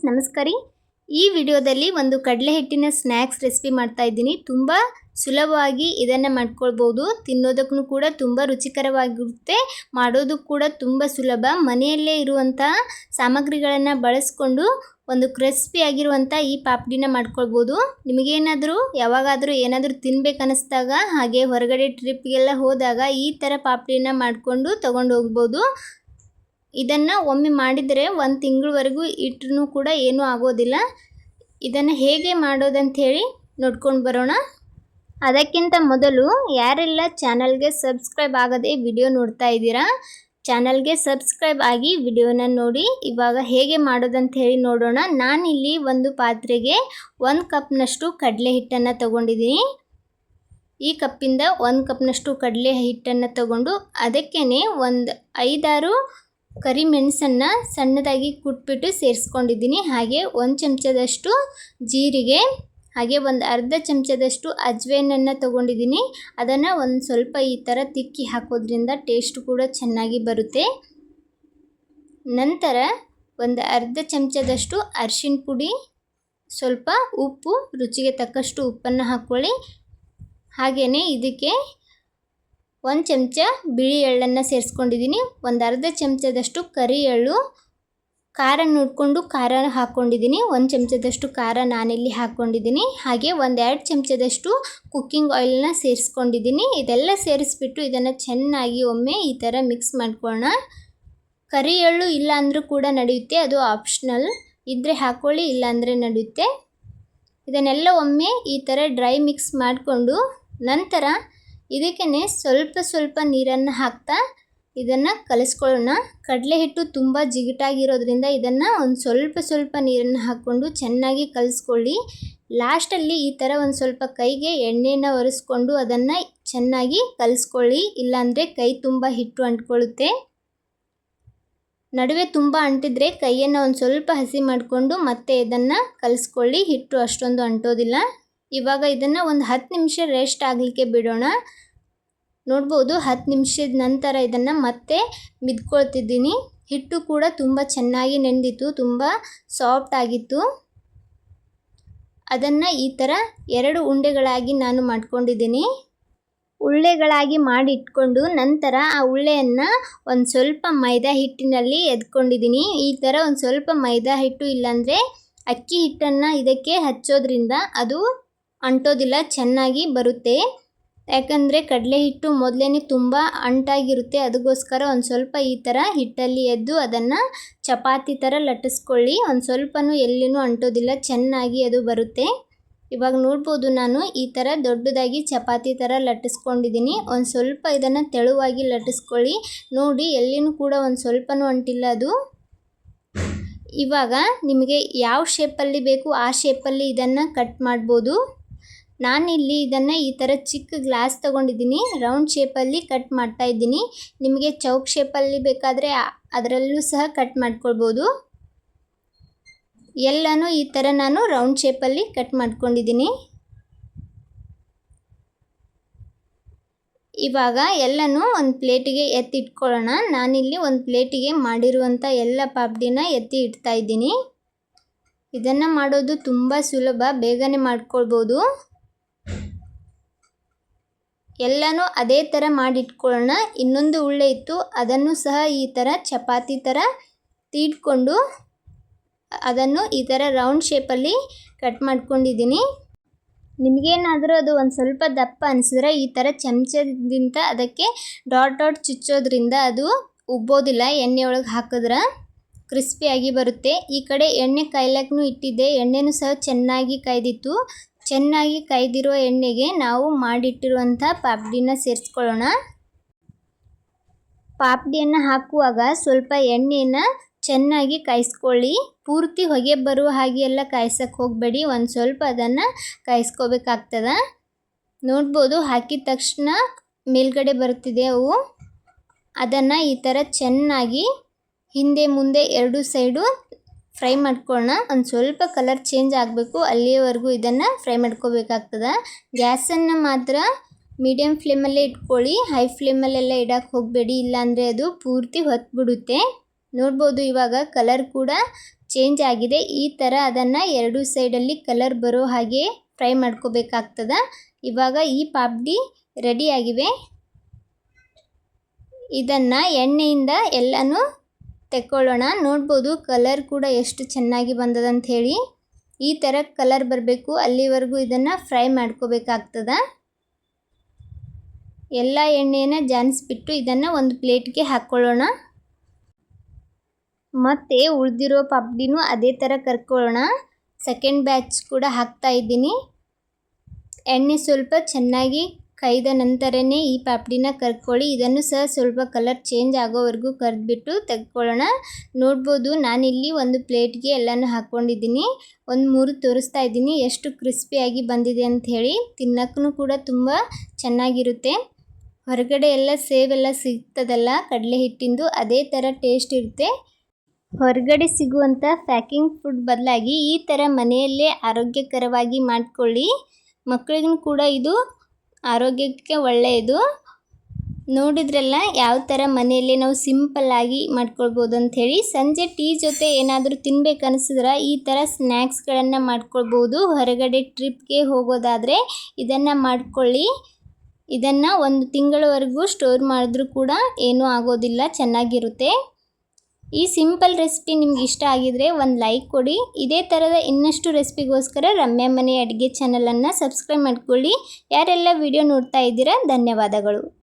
ನಮಸ್ಕಾರ ರೀ. ಈ ವಿಡಿಯೋದಲ್ಲಿ ಒಂದು ಕಡಲೆ ಹಿಟ್ಟಿನ ಸ್ನ್ಯಾಕ್ಸ್ ರೆಸಿಪಿ ಮಾಡ್ತಾ ಇದ್ದೀನಿ. ತುಂಬ ಸುಲಭವಾಗಿ ಇದನ್ನು ಮಾಡ್ಕೊಳ್ಬೋದು. ತಿನ್ನೋದಕ್ಕೂ ಕೂಡ ತುಂಬ ರುಚಿಕರವಾಗಿರುತ್ತೆ. ಮಾಡೋದು ಕೂಡ ತುಂಬ ಸುಲಭ. ಮನೆಯಲ್ಲೇ ಇರುವಂಥ ಸಾಮಗ್ರಿಗಳನ್ನು ಬಳಸ್ಕೊಂಡು ಒಂದು ಕ್ರಿಸ್ಪಿ ಆಗಿರುವಂಥ ಈ ಪಾಪಡಿನ ಮಾಡ್ಕೊಳ್ಬೋದು. ನಿಮಗೇನಾದರೂ ಯಾವಾಗಾದರೂ ಏನಾದರೂ ತಿನ್ಬೇಕು ಅನ್ನಿಸ್ದಾಗ, ಹಾಗೆ ಹೊರಗಡೆ ಟ್ರಿಪ್ಗೆಲ್ಲ ಹೋದಾಗ ಈ ಥರ ಪಾಪಡಿನ ಮಾಡಿಕೊಂಡು ತೊಗೊಂಡು ಹೋಗ್ಬೋದು. ಇದನ್ನು ಒಮ್ಮೆ ಮಾಡಿದರೆ 1 ತಿಂಗಳವರೆಗೂ ಇಟ್ಟರೂ ಕೂಡ ಏನೂ ಆಗೋದಿಲ್ಲ. ಇದನ್ನು ಹೇಗೆ ಮಾಡೋದಂತ ಹೇಳಿ ನೋಡ್ಕೊಂಡು ಬರೋಣ. ಅದಕ್ಕಿಂತ ಮೊದಲು ಯಾರೆಲ್ಲ ಚಾನಲ್ಗೆ ಸಬ್ಸ್ಕ್ರೈಬ್ ಆಗದೆ ವಿಡಿಯೋ ನೋಡ್ತಾ ಇದ್ದೀರಾ, ಚಾನಲ್ಗೆ ಸಬ್ಸ್ಕ್ರೈಬ್ ಆಗಿ ವಿಡಿಯೋನ ನೋಡಿ. ಇವಾಗ ಹೇಗೆ ಮಾಡೋದಂತ ಹೇಳಿ ನೋಡೋಣ. ನಾನಿಲ್ಲಿ ಒಂದು ಪಾತ್ರೆಗೆ 1 ಕಪ್ನಷ್ಟು ಕಡಲೆ ಹಿಟ್ಟನ್ನು ತಗೊಂಡಿದ್ದೀನಿ. ಈ ಕಪ್ಪಿಂದ 1 ಕಪ್ನಷ್ಟು ಕಡಲೆ ಹಿಟ್ಟನ್ನು ತಗೊಂಡು ಅದಕ್ಕೇ ಒಂದು 5-6 ಕರಿಮೆಣಸನ್ನು ಸಣ್ಣದಾಗಿ ಕುಟ್ಬಿಟ್ಟು ಸೇರಿಸ್ಕೊಂಡಿದ್ದೀನಿ. ಹಾಗೆ 1 ಚಮಚದಷ್ಟು ಜೀರಿಗೆ, ಹಾಗೆ ಒಂದು ಅರ್ಧ ಚಮಚದಷ್ಟು ಅಜ್ವೇನನ್ನು ತೊಗೊಂಡಿದ್ದೀನಿ. ಅದನ್ನು ಒಂದು ಸ್ವಲ್ಪ ಈ ಥರ ತಿಕ್ಕಿ ಹಾಕೋದ್ರಿಂದ ಟೇಸ್ಟ್ ಕೂಡ ಚೆನ್ನಾಗಿ ಬರುತ್ತೆ. ನಂತರ ಒಂದು ಅರ್ಧ ಚಮಚದಷ್ಟು ಅರಿಶಿನ ಪುಡಿ, ಸ್ವಲ್ಪ ಉಪ್ಪು, ರುಚಿಗೆ ತಕ್ಕಷ್ಟು ಉಪ್ಪನ್ನು ಹಾಕ್ಕೊಳ್ಳಿ. ಹಾಗೆಯೇ ಇದಕ್ಕೆ 1 ಚಮಚ ಬಿಳಿ ಎಳ್ಳನ್ನು ಸೇರಿಸ್ಕೊಂಡಿದ್ದೀನಿ. ಒಂದು ಅರ್ಧ ಚಮಚದಷ್ಟು ಕರಿ ಎಳ್ಳು, ಖಾರ ನೋಡಿಕೊಂಡು ಖಾರ ಹಾಕ್ಕೊಂಡಿದ್ದೀನಿ. 1 ಚಮಚದಷ್ಟು ಖಾರ ನಾನಿಲ್ಲಿ ಹಾಕ್ಕೊಂಡಿದ್ದೀನಿ. ಹಾಗೆ 1-2 ಚಮಚದಷ್ಟು ಕುಕ್ಕಿಂಗ್ ಆಯಿಲನ್ನ ಸೇರಿಸ್ಕೊಂಡಿದ್ದೀನಿ. ಇದೆಲ್ಲ ಸೇರಿಸ್ಬಿಟ್ಟು ಇದನ್ನು ಚೆನ್ನಾಗಿ ಒಮ್ಮೆ ಈ ಥರ ಮಿಕ್ಸ್ ಮಾಡ್ಕೊಳ್ಳೋಣ. ಕರಿ ಎಳ್ಳು ಇಲ್ಲ ಅಂದರೂ ಕೂಡ ನಡೆಯುತ್ತೆ, ಅದು ಆಪ್ಷನಲ್. ಇದ್ದರೆ ಹಾಕ್ಕೊಳ್ಳಿ, ಇಲ್ಲಾಂದರೆ ನಡೆಯುತ್ತೆ. ಇದನ್ನೆಲ್ಲ ಒಮ್ಮೆ ಈ ಥರ ಡ್ರೈ ಮಿಕ್ಸ್ ಮಾಡಿಕೊಂಡು ನಂತರ ಇದಕ್ಕೇ ಸ್ವಲ್ಪ ನೀರನ್ನು ಹಾಕ್ತಾ ಇದನ್ನು ಕಲಿಸ್ಕೊಳ್ಳೋಣ. ಕಡಲೆ ಹಿಟ್ಟು ತುಂಬ ಜಿಗಿಟಾಗಿರೋದ್ರಿಂದ ಇದನ್ನು ಒಂದು ಸ್ವಲ್ಪ ನೀರನ್ನು ಹಾಕ್ಕೊಂಡು ಚೆನ್ನಾಗಿ ಕಲಿಸ್ಕೊಳ್ಳಿ. ಲಾಸ್ಟಲ್ಲಿ ಈ ಥರ ಒಂದು ಸ್ವಲ್ಪ ಕೈಗೆ ಎಣ್ಣೆನ ಒರೆಸ್ಕೊಂಡು ಅದನ್ನು ಚೆನ್ನಾಗಿ ಕಲಿಸ್ಕೊಳ್ಳಿ, ಇಲ್ಲಾಂದರೆ ಕೈ ತುಂಬ ಹಿಟ್ಟು ಅಂಟ್ಕೊಳ್ಳುತ್ತೆ. ನಡುವೆ ತುಂಬ ಅಂಟಿದ್ರೆ ಕೈಯನ್ನು ಒಂದು ಸ್ವಲ್ಪ ಹಸಿ ಮಾಡಿಕೊಂಡು ಮತ್ತೆ ಇದನ್ನು ಕಲಿಸ್ಕೊಳ್ಳಿ. ಹಿಟ್ಟು ಅಷ್ಟೊಂದು ಅಂಟೋದಿಲ್ಲ. ಇವಾಗ ಇದನ್ನು ಒಂದು 10 ನಿಮಿಷ ರೆಸ್ಟ್ ಆಗಲಿಕ್ಕೆ ಬಿಡೋಣ. ನೋಡ್ಬೋದು 10 ನಿಮಿಷದ ನಂತರ ಇದನ್ನು ಮತ್ತೆ ಮಿದ್ಕೊಳ್ತಿದ್ದೀನಿ. ಹಿಟ್ಟು ಕೂಡ ತುಂಬ ಚೆನ್ನಾಗಿ ನೆಂದಿತ್ತು, ತುಂಬ ಸಾಫ್ಟ್ ಆಗಿತ್ತು. ಅದನ್ನು ಈ ಥರ 2 ಉಂಡೆಗಳಾಗಿ ನಾನು ಮಾಡ್ಕೊಂಡಿದ್ದೀನಿ. ಉಳ್ಳೆಗಳಾಗಿ ಮಾಡಿ ಇಟ್ಕೊಂಡು ನಂತರ ಆ ಉಳ್ಳೆಯನ್ನು ಒಂದು ಸ್ವಲ್ಪ ಮೈದಾ ಹಿಟ್ಟಿನಲ್ಲಿ ಎದ್ಕೊಂಡಿದ್ದೀನಿ. ಈ ಥರ ಒಂದು ಸ್ವಲ್ಪ ಮೈದಾ ಹಿಟ್ಟು ಇಲ್ಲಾಂದರೆ ಅಕ್ಕಿ ಹಿಟ್ಟನ್ನು ಇದಕ್ಕೆ ಹಚ್ಚೋದ್ರಿಂದ ಅದು ಅಂಟೋದಿಲ್ಲ, ಚೆನ್ನಾಗಿ ಬರುತ್ತೆ. ಯಾಕಂದರೆ ಕಡಲೆ ಹಿಟ್ಟು ಮೊದಲೇ ತುಂಬ ಅಂಟಾಗಿರುತ್ತೆ. ಅದಕ್ಕೋಸ್ಕರ ಒಂದು ಸ್ವಲ್ಪ ಈ ಥರ ಹಿಟ್ಟಲ್ಲಿ ಎದ್ದು ಅದನ್ನು ಚಪಾತಿ ಥರ ಲಟ್ಟಿಸ್ಕೊಳ್ಳಿ. ಒಂದು ಸ್ವಲ್ಪನೂ ಎಲ್ಲಿನೂ ಅಂಟೋದಿಲ್ಲ, ಚೆನ್ನಾಗಿ ಅದು ಬರುತ್ತೆ. ಇವಾಗ ನೋಡ್ಬೋದು ನಾನು ಈ ಥರ ದೊಡ್ಡದಾಗಿ ಚಪಾತಿ ಥರ ಲಟ್ಟಿಸ್ಕೊಂಡಿದ್ದೀನಿ. ಒಂದು ಸ್ವಲ್ಪ ಇದನ್ನು ತೆಳುವಾಗಿ ಲಟ್ಟಿಸ್ಕೊಳ್ಳಿ. ನೋಡಿ ಎಲ್ಲಿನೂ ಕೂಡ ಒಂದು ಸ್ವಲ್ಪನೂ ಅಂಟಿಲ್ಲ ಅದು. ಇವಾಗ ನಿಮಗೆ ಯಾವ ಶೇಪಲ್ಲಿ ಬೇಕು ಆ ಶೇಪಲ್ಲಿ ಇದನ್ನು ಕಟ್ ಮಾಡ್ಬೋದು. ನಾನಿಲ್ಲಿ ಇದನ್ನು ಈ ಥರ ಚಿಕ್ಕ ಗ್ಲಾಸ್ ತೊಗೊಂಡಿದ್ದೀನಿ, ರೌಂಡ್ ಶೇಪಲ್ಲಿ ಕಟ್ ಮಾಡ್ತಾ ಇದ್ದೀನಿ. ನಿಮಗೆ ಚೌಕ್ ಶೇಪಲ್ಲಿ ಬೇಕಾದರೆ ಅದರಲ್ಲೂ ಸಹ ಕಟ್ ಮಾಡ್ಕೊಳ್ಬೋದು. ಎಲ್ಲನೂ ಈ ಥರ ನಾನು ರೌಂಡ್ ಶೇಪಲ್ಲಿ ಕಟ್ ಮಾಡ್ಕೊಂಡಿದ್ದೀನಿ. ಇವಾಗ ಎಲ್ಲನೂ ಒಂದು ಪ್ಲೇಟಿಗೆ ಎತ್ತಿಟ್ಕೊಳ್ಳೋಣ. ನಾನಿಲ್ಲಿ ಒಂದು ಪ್ಲೇಟಿಗೆ ಮಾಡಿರುವಂಥ ಎಲ್ಲ ಪಾಪಡಿನ ಎತ್ತಿ ಇಡ್ತಾ ಇದ್ದೀನಿ. ಇದನ್ನು ಮಾಡೋದು ತುಂಬ ಸುಲಭ, ಬೇಗನೆ ಮಾಡ್ಕೊಳ್ಬೋದು. ಎಲ್ಲನೂ ಅದೇ ಥರ ಮಾಡಿಟ್ಕೊಳ್ಳೋಣ. ಇನ್ನೊಂದು ಉಳ್ಳೆ ಇತ್ತು, ಅದನ್ನು ಸಹ ಈ ಥರ ಚಪಾತಿ ಥರ ತೀಡ್ಕೊಂಡು ಅದನ್ನು ಈ ಥರ ರೌಂಡ್ ಶೇಪಲ್ಲಿ ಕಟ್ ಮಾಡ್ಕೊಂಡಿದ್ದೀನಿ. ನಿಮಗೇನಾದರೂ ಅದು ಒಂದು ಸ್ವಲ್ಪ ದಪ್ಪ ಅನಿಸಿದ್ರೆ ಈ ಥರ ಚಮಚದಿಂದ ಅದಕ್ಕೆ ಡಾಟ್ ಚುಚ್ಚೋದ್ರಿಂದ ಅದು ಉಬ್ಬೋದಿಲ್ಲ. ಎಣ್ಣೆ ಒಳಗೆ ಹಾಕಿದ್ರೆ ಕ್ರಿಸ್ಪಿಯಾಗಿ ಬರುತ್ತೆ. ಈ ಕಡೆ ಎಣ್ಣೆ ಕಾಯ್ಲಕ್ಕೂ ಇಟ್ಟಿದ್ದೆ, ಎಣ್ಣೆನೂ ಸಹ ಚೆನ್ನಾಗಿ ಕಾಯ್ದಿತ್ತು. ಚೆನ್ನಾಗಿ ಕಾಯ್ದಿರೋ ಎಣ್ಣೆಗೆ ನಾವು ಮಾಡಿಟ್ಟಿರುವಂಥ ಪಾಪಡಿನ ಸೇರಿಸ್ಕೊಳ್ಳೋಣ. ಪಾಪಡಿಯನ್ನು ಹಾಕುವಾಗ ಸ್ವಲ್ಪ ಎಣ್ಣೆನ ಚೆನ್ನಾಗಿ ಕಾಯಿಸ್ಕೊಳ್ಳಿ. ಪೂರ್ತಿ ಹೊಗೆ ಬರುವ ಹಾಗೆ ಎಲ್ಲ ಕಾಯ್ಸಕ್ಕೆ ಹೋಗಬೇಡಿ, ಒಂದು ಸ್ವಲ್ಪ ಅದನ್ನು ಕಾಯಿಸ್ಕೋಬೇಕಾಗ್ತದೆ. ನೋಡ್ಬೋದು ಹಾಕಿದ ತಕ್ಷಣ ಮೇಲ್ಗಡೆ ಬರ್ತಿದೆ ಅವು. ಅದನ್ನು ಈ ಥರ ಚೆನ್ನಾಗಿ ಹಿಂದೆ ಮುಂದೆ 2 ಸೈಡು ಫ್ರೈ ಮಾಡ್ಕೊಳ್ಳೋಣ. ಒಂದು ಸ್ವಲ್ಪ ಕಲರ್ ಚೇಂಜ್ ಆಗಬೇಕು, ಅಲ್ಲಿಯವರೆಗೂ ಇದನ್ನು ಫ್ರೈ ಮಾಡ್ಕೋಬೇಕಾಗ್ತದೆ. ಗ್ಯಾಸನ್ನು ಮಾತ್ರ ಮೀಡಿಯಮ್ ಫ್ಲೇಮಲ್ಲೇ ಇಟ್ಕೊಳ್ಳಿ, ಹೈ ಫ್ಲೇಮಲ್ಲೆಲ್ಲ ಇಡಕ್ಕೆ ಹೋಗಬೇಡಿ, ಇಲ್ಲಾಂದರೆ ಅದು ಪೂರ್ತಿ ಹೊತ್ಬಿಡುತ್ತೆ. ನೋಡ್ಬೋದು ಇವಾಗ ಕಲರ್ ಕೂಡ ಚೇಂಜ್ ಆಗಿದೆ. ಈ ಥರ ಅದನ್ನು ಎರಡು ಸೈಡಲ್ಲಿ ಕಲರ್ ಬರೋ ಹಾಗೆ ಫ್ರೈ ಮಾಡ್ಕೋಬೇಕಾಗ್ತದ. ಇವಾಗ ಈ ಪಾಪಡಿ ರೆಡಿಯಾಗಿವೆ. ಇದನ್ನು ಎಣ್ಣೆಯಿಂದ ಎಲ್ಲನೂ ತೆಕ್ಕೊಳ್ಳೋಣ. ನೋಡ್ಬೋದು ಕಲರ್ ಕೂಡ ಎಷ್ಟು ಚೆನ್ನಾಗಿ ಬಂದದಂತ ಹೇಳಿ. ಈ ಥರ ಕಲರ್ ಬರಬೇಕು, ಅಲ್ಲಿವರೆಗೂ ಇದನ್ನು ಫ್ರೈ ಮಾಡ್ಕೋಬೇಕಾಗ್ತದ. ಎಲ್ಲ ಎಣ್ಣೆಯನ್ನು ಜಾನಿಸ್ಬಿಟ್ಟು ಇದನ್ನು ಒಂದು ಪ್ಲೇಟ್ಗೆ ಹಾಕ್ಕೊಳ್ಳೋಣ. ಮತ್ತು ಉಳಿದಿರೋ ಪಾಪಡಿನೂ ಅದೇ ಥರ ಕರ್ಕೊಳ್ಳೋಣ. ಸೆಕೆಂಡ್ ಬ್ಯಾಚ್ ಕೂಡ ಹಾಕ್ತಾ ಇದ್ದೀನಿ. ಎಣ್ಣೆ ಸ್ವಲ್ಪ ಚೆನ್ನಾಗಿ ಕೈದ ನಂತರನೇ ಈ ಪಾಪಡಿನ ಕರ್ಕೊಳ್ಳಿ. ಇದನ್ನು ಸಹ ಸ್ವಲ್ಪ ಕಲರ್ ಚೇಂಜ್ ಆಗೋವರೆಗೂ ಕರೆದ್ಬಿಟ್ಟು ತೆಗೆದುಕೊಳ್ಳೋಣ. ನೋಡ್ಬೋದು ನಾನಿಲ್ಲಿ ಒಂದು ಪ್ಲೇಟ್ಗೆ ಎಲ್ಲನೂ ಹಾಕ್ಕೊಂಡಿದ್ದೀನಿ. ಒಂದು 3 ತೋರಿಸ್ತಾ ಇದ್ದೀನಿ ಎಷ್ಟು ಕ್ರಿಸ್ಪಿಯಾಗಿ ಬಂದಿದೆ ಅಂತ ಹೇಳಿ. ತಿನ್ನಕ್ಕೂ ಕೂಡ ತುಂಬ ಚೆನ್ನಾಗಿರುತ್ತೆ. ಹೊರಗಡೆ ಎಲ್ಲ ಸೇವೆಲ್ಲ ಸಿಗ್ತದಲ್ಲ ಕಡಲೆ ಹಿಟ್ಟಿಂದು, ಅದೇ ಥರ ಟೇಸ್ಟ್ ಇರುತ್ತೆ. ಹೊರಗಡೆ ಸಿಗುವಂಥ ಪ್ಯಾಕಿಂಗ್ ಫುಡ್ ಬದಲಾಗಿ ಈ ಥರ ಮನೆಯಲ್ಲೇ ಆರೋಗ್ಯಕರವಾಗಿ ಮಾಡಿಕೊಳ್ಳಿ. ಮಕ್ಕಳಿಗೂ ಕೂಡ ಇದು ಆರೋಗ್ಯಕ್ಕೆ ಒಳ್ಳೆಯದು. ನೋಡಿದ್ರಲ್ಲ ಯಾವ ಥರ ಮನೆಯಲ್ಲೇ ನಾವು ಸಿಂಪಲ್ಲಾಗಿ ಮಾಡ್ಕೊಳ್ಬೋದು ಅಂಥೇಳಿ. ಸಂಜೆ ಟೀ ಜೊತೆ ಏನಾದರೂ ತಿನ್ಬೇಕು ಅನಿಸಿದ್ರೆ ಈ ಥರ ಸ್ನ್ಯಾಕ್ಸ್ಗಳನ್ನು ಮಾಡ್ಕೊಳ್ಬೋದು. ಹೊರಗಡೆ ಟ್ರಿಪ್ಗೆ ಹೋಗೋದಾದರೆ ಇದನ್ನು ಮಾಡ್ಕೊಳ್ಳಿ. ಇದನ್ನು 1 ತಿಂಗಳವರೆಗೂ ಸ್ಟೋರ್ ಮಾಡಿದ್ರೂ ಕೂಡ ಏನೂ ಆಗೋದಿಲ್ಲ, ಚೆನ್ನಾಗಿರುತ್ತೆ. ಈ ಸಿಂಪಲ್ ರೆಸಿಪಿ ನಿಮ್ಗೆ ಇಷ್ಟ ಆಗಿದರೆ ಒಂದು ಲೈಕ್ ಕೊಡಿ. ಇದೇ ಥರದ ಇನ್ನಷ್ಟು ರೆಸಿಪಿಗೋಸ್ಕರ ರಮ್ಯಾ ಮನೆ ಅಡುಗೆ ಚಾನಲನ್ನು ಸಬ್ಸ್ಕ್ರೈಬ್ ಮಾಡ್ಕೊಳ್ಳಿ. ಯಾರೆಲ್ಲ ವಿಡಿಯೋ ನೋಡ್ತಾ ಇದ್ದೀರಾ ಧನ್ಯವಾದಗಳು.